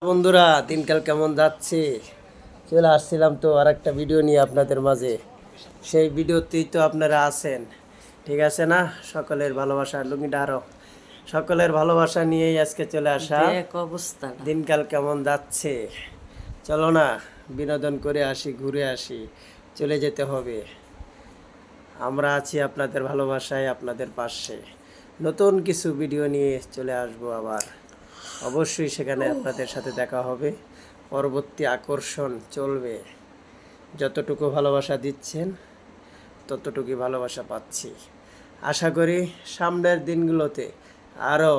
বন্ধুরা, দিনকাল কেমন যাচ্ছে? চলে আসছিলাম তো আর একটা ভিডিও নিয়ে আপনাদের মাঝে। সেই ভিডিওতেই তো আপনারা আছেন, ঠিক আছে না? সকলের ভালোবাসা লুঙ্গিটা আরো সকলের ভালোবাসা নিয়েই আজকে চলে আসা। অবস্থা দিনকাল কেমন যাচ্ছে? চলো না বিনোদন করে আসি, ঘুরে আসি। চলে যেতে হবে। আমরা আছি আপনাদের ভালোবাসায়, আপনাদের পাশে। নতুন কিছু ভিডিও নিয়ে চলে আসবো আবার। অবশ্যই সেখানে আপনাদের সাথে দেখা হবে। পরবর্তী আকর্ষণ চলবে। যতটুকু ভালোবাসা দিচ্ছেন ততটুকুই ভালোবাসা পাচ্ছি। আশা করি সামনের দিনগুলোতে আরও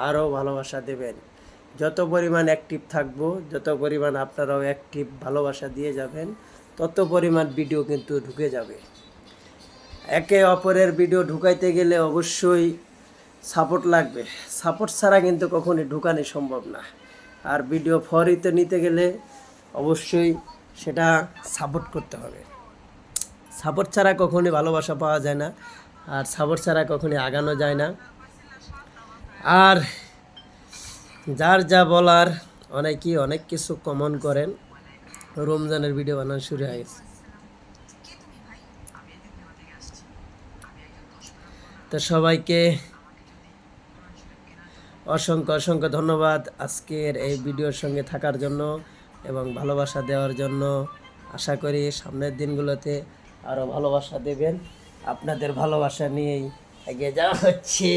আরও ভালোবাসা দেবেন। যত পরিমাণ অ্যাক্টিভ থাকবো, যত পরিমাণ আপনারাও অ্যাক্টিভ ভালোবাসা দিয়ে যাবেন, তত পরিমাণ ভিডিও কিন্তু ঢুকে যাবে। একে অপরের ভিডিও ঢুকাইতে গেলে অবশ্যই সাপোর্ট লাগবে। সাপোর্ট ছাড়া কিন্তু কখনই ঢুকানো সম্ভব না। আর ভিডিও ফরিতে নিতে গেলে অবশ্যই সেটা সাপোর্ট করতে হবে। সাপোর্ট ছাড়া কখনই ভালোবাসা পাওয়া যায় না, আর সাপোর্ট ছাড়া কখনই আগানো যায় না। আর যার যা বলার, অনেকেই অনেক কিছু কমন করেন। রমজানের ভিডিও বানানো শুরু হয়ে গেছে। তো সবাইকে অসংখ্য অসংখ্য ধন্যবাদ আজকের এই ভিডিওর সঙ্গে থাকার জন্য এবং ভালোবাসা দেওয়ার জন্য। আশা করি সামনের দিনগুলোতে আরও ভালোবাসা দেবেন। আপনাদের ভালোবাসা নিয়েই এগিয়ে যাওয়া হচ্ছে।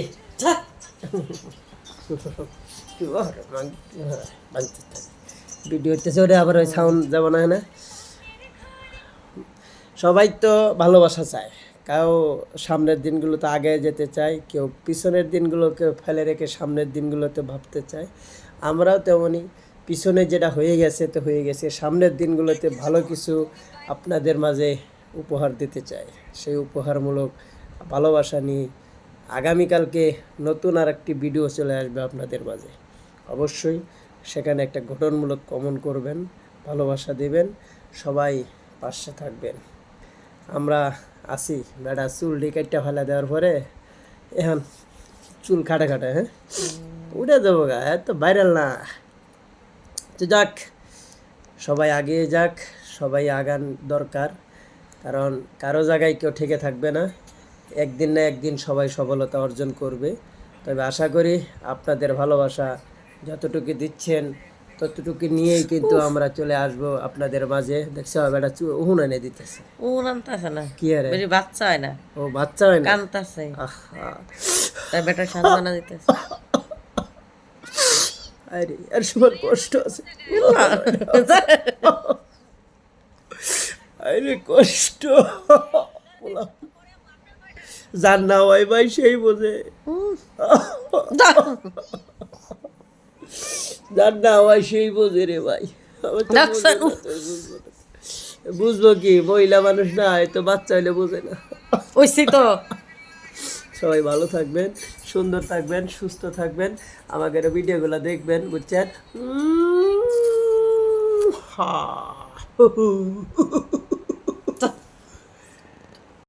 ভিডিওতে চলে আবার ওই সাউন্ড যাব না। সবাই তো ভালোবাসা চায়, কেউ সামনের দিনগুলোতে আগে যেতে চায়, কেউ পিছনের দিনগুলোকে ফেলে রেখে সামনের দিনগুলোতে ভাবতে চায়। আমরাও তেমনই, পিছনে যেটা হয়ে গেছে তো হয়ে গেছে, সামনের দিনগুলোতে ভালো কিছু আপনাদের মাঝে উপহার দিতে চাই। সেই উপহারমূলক ভালোবাসা নিয়ে আগামীকালকে নতুন আর একটি ভিডিও চলে আসবে আপনাদের মাঝে। অবশ্যই সেখানে একটা গঠনমূলক কমেন্ট করবেন, ভালোবাসা দিবেন, সবাই পাশে থাকবেন। আমরা আসি বেটা চুল ডিকাইটটা ফেলা দেওয়ার পরে এখন চুল কাটে কাটে, হ্যাঁ উঠে দেবো গা, এত ভাইরাল না। তো যাক, সবাই আগিয়ে যাক, সবাই আগান দরকার। কারণ কারো জায়গায় কেউ ঠেকে থাকবে না। একদিন না একদিন সবাই সফলতা অর্জন করবে। তবে আশা করি আপনাদের ভালোবাসা যতটুকু দিচ্ছেন ততটুকু নিয়েই কিন্তু আমরা চলে আসব আপনাদের মাঝে। দেখছো বেটা উহুন এনে দিতেছে, আনতাছে না কি আরে বেশি বাচ্চা হয় না, ও বাচ্চা হয় না, কানতাছে, তাই বেটা সান্ত্বনা দিতেছে। আরে আর সবার কষ্ট আছে, আরে কষ্ট যার না হয় ভাই সেই বোঝে, যার না হয় সেই বোঝে রে ভাই। বুঝবো কি, মহিলা মানুষ না, হয়তো বাচ্চা হইলে বোঝে না। ওইসি তো। সবাই ভালো থাকবেন, সুন্দর থাকবেন, সুস্থ থাকবেন, আমাদের ভিডিওগুলো দেখবেন, বুঝছেন?